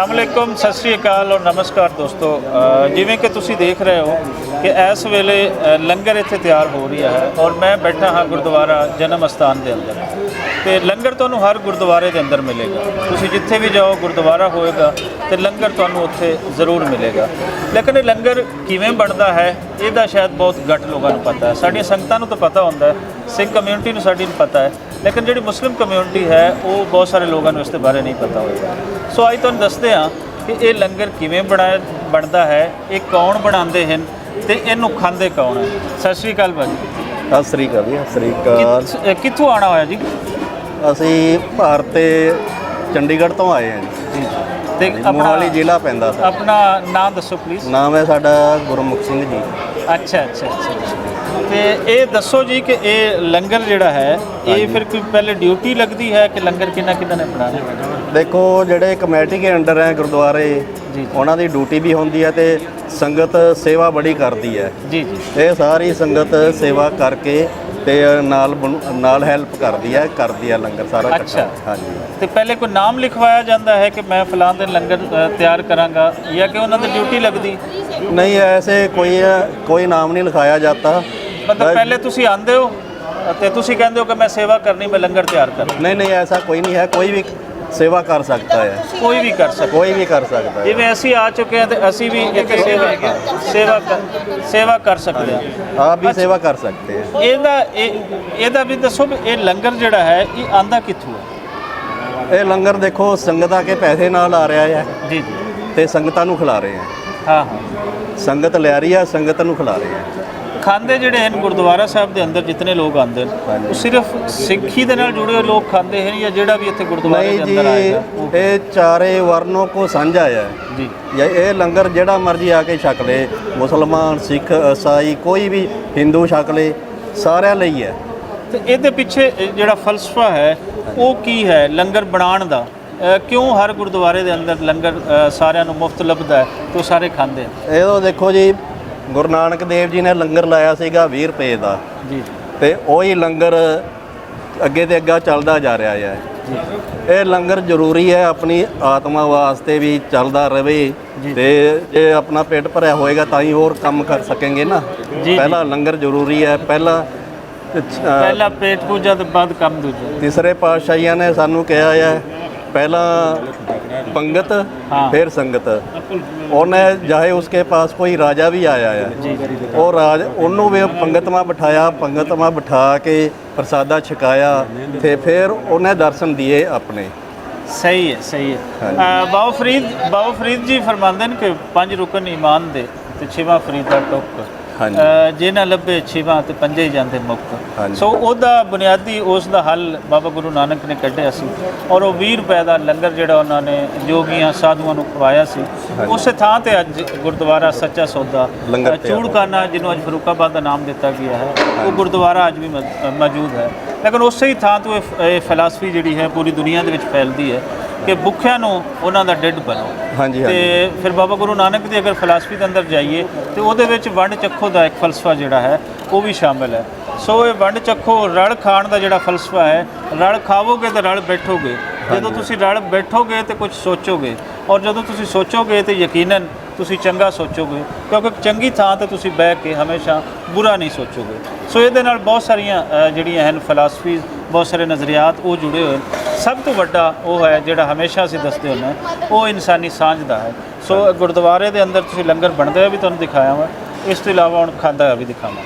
अस्सलामुअलैकुम, सत श्री अकाल और नमस्कार दोस्तों। जिमें कि तुसी देख रहे हो कि इस वेले लंगर इत्थे तैयार हो रही है और मैं बैठा हाँ गुरुद्वारा जन्म अस्थान के अंदर। तो लंगर तुहानू हर गुरुद्वारे के अंदर मिलेगा। तुसी जिथे भी जाओ गुरुद्वारा होएगा तो लंगर तुहानू उत्थे जरूर मिलेगा। लेकिन ये लंगर किवें बनता है इसका शायद बहुत घट लोगों को पता है। साडियां संगतां नूं तो पता होंदा है, सिख कम्यूनिटी नूं साडी नूं पता है, लेकिन जी मुस्लिम कम्यूनिटी है वो बहुत सारे लोगों को इसके बारे नहीं पता होगा। सो अज तुहानूं दसदे हाँ कि ये लंगर किवें बनता है, ये कौन बनाते हैं तो इनू खांदे कौन है। सत श्री अकाल भाजी। सत श्री अकाल जी। सत श्री अकाल। कित्थों आना होया जी? ਅਸੀਂ ਭਾਰਤ ਤੇ ਚੰਡੀਗੜ੍ਹ ਤੋਂ ਆਏ ਹਾਂ ਜੀ। ਤੇ ਮੋਹਾਲੀ ਜ਼ਿਲ੍ਹਾ ਪੈਂਦਾ ਸਰ। ਆਪਣਾ ਨਾਮ ਦੱਸੋ ਪਲੀਜ਼। ਨਾਮ ਹੈ ਸਾਡਾ ਗੁਰਮੁਖ ਸਿੰਘ ਜੀ। ਅੱਛਾ ਅੱਛਾ ਅੱਛਾ। ਤੇ ਇਹ ਦੱਸੋ ਜੀ ਕਿ ਇਹ ਲੰਗਰ ਜਿਹੜਾ ਹੈ ਇਹ ਫਿਰ ਕੋਈ ਪਹਿਲੇ ਡਿਊਟੀ ਲੱਗਦੀ ਹੈ ਕਿ ਲੰਗਰ ਕਿੰਨਾ ਨੇ ਬਣਾਉਣਾ? ਦੇਖੋ ਜਿਹੜੇ ਕਮੇਟੀ ਦੇ ਅੰਡਰ ਹੈ ਗੁਰਦੁਆਰੇ ਜੀ, ਉਹਨਾਂ ਦੀ ਡਿਊਟੀ ਵੀ ਹੁੰਦੀ ਹੈ ਤੇ ਸੰਗਤ ਸੇਵਾ ਬੜੀ ਕਰਦੀ ਹੈ ਜੀ ਜੀ। ਇਹ ਸਾਰੀ ਸੰਗਤ ਸੇਵਾ ਕਰਕੇ ਤੇ ਨਾਲ ਹੈਲਪ ਕਰਦੀ ਹੈ ਲੰਗਰ ਸਾਰਾ ਇਕੱਠਾ। ਅੱਛਾ ਹਾਂਜੀ। ਤੇ ਪਹਿਲੇ ਕੋਈ ਨਾਮ ਲਿਖਵਾਇਆ ਜਾਂਦਾ ਹੈ ਕਿ ਮੈਂ ਫਲਾਂ ਦੇ ਲੰਗਰ ਤਿਆਰ ਕਰਾਂਗਾ ਜਾਂ ਕਿ ਉਹਨਾਂ ਦੀ ਡਿਊਟੀ ਲੱਗਦੀ? ਨਹੀਂ ਐਸੇ ਕੋਈ ਨਾਮ ਨਹੀਂ ਲਿਖਾਇਆ ਜਾਂਦਾ। ਮਤਲਬ ਪਹਿਲੇ ਤੁਸੀਂ ਆਉਂਦੇ ਹੋ ਤੇ ਤੁਸੀਂ ਕਹਿੰਦੇ ਹੋ ਕਿ ਮੈਂ ਸੇਵਾ ਕਰਨੀ, ਮੈਂ ਲੰਗਰ ਤਿਆਰ ਕਰਨਾ? नहीं ऐसा कोई नहीं है। कोई भी सेवा कर सकता है। ਕੋਈ ਵੀ ਕਰ ਸਕਦਾ? कोई भी कर सकता है। ਜਿਵੇਂ ਅਸੀਂ ਆ ਚੁੱਕੇ ਹਾਂ ਤੇ ਅਸੀਂ ਵੀ ਇੱਥੇ ਸੇਵਾ ਕਰ ਸਕਦੇ ਹਾਂ। आप भी सेवा कर सकते हैं। ਇਹਦਾ ਵੀ ਦੱਸੋ ਵੀ ਇਹ ਲੰਗਰ ਜਿਹੜਾ ਹੈ ਇਹ ਆਂਦਾ ਕਿੱਥੋਂ ਹੈ? ਇਹ ਲੰਗਰ ਦੇਖੋ ਸੰਗਤਾਂ ਕੇ ਪੈਸੇ ਨਾਲ ਆ ਰਿਹਾ ਹੈ ਜੀ ਜੀ। ਤੇ ਸੰਗਤਾਂ ਨੂੰ ਖਿਲਾ ਰਹੇ ਹੈ। ਹਾਂ ਹਾਂ। ਸੰਗਤ ਲੈ ਰਹੀ ਹੈ, ਸੰਗਤ ਨੂੰ ਖਿਲਾ ਰਹੇ ਹੈ। ਖਾਂਦੇ ਜਿਹੜੇ ਹਨ ਗੁਰਦੁਆਰਾ ਸਾਹਿਬ ਦੇ ਅੰਦਰ ਜਿਤਨੇ ਲੋਕ ਆਉਂਦੇ ਨੇ ਉਹ ਸਿਰਫ ਸਿੱਖੀ ਦੇ ਨਾਲ ਜੁੜੇ ਹੋਏ ਲੋਕ ਖਾਂਦੇ ਹਨ ਜਾਂ ਜਿਹੜਾ ਵੀ ਇੱਥੇ ਗੁਰਦੁਆਰੇ ਦੇ ਅੰਦਰ ਆਏਗਾ? ਇਹ ਚਾਰੇ ਵਰਨੋਂ ਕੋ ਸਾਂਝਾ ਹੈ ਜੀ। ਇਹ ਲੰਗਰ ਜਿਹੜਾ ਮਰਜੀ ਆ ਕੇ ਛਕ ਲੇ, ਮੁਸਲਮਾਨ, ਸਿੱਖ, ਈਸਾਈ, ਕੋਈ ਵੀ ਹਿੰਦੂ ਛਕ ਲੇ, ਸਾਰਿਆਂ ਲਈ ਹੈ। ਤੇ ਇਹਦੇ ਪਿੱਛੇ ਜਿਹੜਾ ਫਲਸਫਾ ਹੈ ਉਹ ਕੀ ਹੈ ਲੰਗਰ ਬਣਾਉਣ ਦਾ? ਕਿਉਂ ਹਰ ਗੁਰਦੁਆਰੇ ਦੇ ਅੰਦਰ ਲੰਗਰ ਸਾਰਿਆਂ ਨੂੰ ਮੁਫਤ ਲੱਭਦਾ ਹੈ ਤੇ ਸਾਰੇ ਖਾਂਦੇ? ਇਹ ਦੇਖੋ ਜੀ, ਗੁਰੂ ਨਾਨਕ ਦੇਵ ਜੀ ਨੇ ਲੰਗਰ ਲਾਇਆ ਸੀਗਾ 20 ਰੁਪਏ ਦਾ ਜੀ, ਤੇ ਉਹੀ ਲੰਗਰ ਅੱਗੇ ਤੇ ਅੱਗਾ ਚੱਲਦਾ ਜਾ ਰਿਹਾ ਹੈ ਜੀ। ਇਹ ਲੰਗਰ ਜ਼ਰੂਰੀ ਹੈ, ਆਪਣੀ ਆਤਮਾ ਵਾਸਤੇ ਵੀ ਚੱਲਦਾ ਰਹੇ ਤੇ ਜੇ ਆਪਣਾ ਪੇਟ ਭਰਿਆ ਹੋਏਗਾ ਤਾਂ ਹੀ ਹੋਰ ਕੰਮ ਕਰ ਸਕेंगे ਨਾ। ਪਹਿਲਾ ਲੰਗਰ ਜ਼ਰੂਰੀ ਹੈ। ਪਹਿਲਾ ਪੇਟ ਪੂਜਾ ਤੋਂ ਬਾਅਦ ਕੰਮ ਦੂਜਾ। ਤੀਸਰੇ ਪਾਤਸ਼ਾਹੀਆਂ ਨੇ ਸਾਨੂੰ ਕਿਹਾ ਹੈ ਪਹਿਲਾਂ पंगत फिर संगत। उन्हें चाहे उसके पास कोई राजा भी आया है और उन्होंने भी पंगत में बिठाया, पंगत में बिठा के प्रसादा छकाया थे, फिर उन्हें दर्शन दिए अपने। सही है, सही है। बाबा फरीद जी फरमाते हैं कि 5 रुकन ईमान दे ते 6वां फरीदा टुक, जे ना लभे 6वां ते 5 ही जाते मुक। सो ਉਹਦਾ ਬੁਨਿਆਦੀ ਉਸ ਦਾ ਹੱਲ ਬਾਬਾ ਗੁਰੂ ਨਾਨਕ ਨੇ ਕੱਢਿਆ ਸੀ ਔਰ ਉਹ 20 ਰੁਪਏ ਦਾ ਲੰਗਰ ਜਿਹੜਾ ਉਹਨਾਂ ਨੇ ਜੋਗੀਆਂ ਸਾਧੂਆਂ ਨੂੰ ਖਵਾਇਆ ਸੀ। ਉਸੇ ਥਾਂ ਤੇ ਅੱਜ ਗੁਰਦੁਆਰਾ ਸੱਚਾ ਸੌਦਾ ਚੂੜਖਾਨਾ, ਜਿਹਨੂੰ ਅੱਜ ਫਰੂਕਾਬਾਦ ਦਾ ਨਾਮ ਦਿੱਤਾ ਗਿਆ ਹੈ, ਉਹ ਗੁਰਦੁਆਰਾ ਅੱਜ ਵੀ ਮੌਜੂਦ ਹੈ। ਲੇਕਿਨ ਉਸੇ ਹੀ ਥਾਂ ਤੋਂ ਇਹ ਫਿਲਾਸਫੀ ਜਿਹੜੀ ਹੈ ਪੂਰੀ ਦੁਨੀਆ ਦੇ ਵਿੱਚ ਫੈਲਦੀ ਹੈ कि भुखिया उन्हों का ढिड बनो। हाँ जी। तो फिर बाबा गुरु नानक की अगर फिलासफी के अंदर जाइए तो वो वंड चखो का एक फलसफा जोड़ा है वो भी शामिल है। सो ये वंड चखो रल खाण का जोड़ा फलसफा है, रल खावोगे तो रल बैठोगे। जो तुम रल बैठोगे तो कुछ सोचोगे और जो तुम सोचोगे तो यकीनन तुसी चंगा सोचोगे, क्योंकि चंगी थां ते तुसी बह के हमेशा बुरा नहीं सोचोगे। सो ये बहुत सारिया जिहड़ियां हैं फिलासफी, बहुत सारे नज़रियात वो जुड़े हुए। सब तो वड्डा वो है जिहड़ा हमेशा असीं दसदे हुंदे हां वो इंसानी सांझ दा है। सो गुरुद्वारे दे अंदर तुसी लंगर बनदा भी तुहानूं दिखाया वा, इस तो इलावा हुण खांदा भी दिखावां।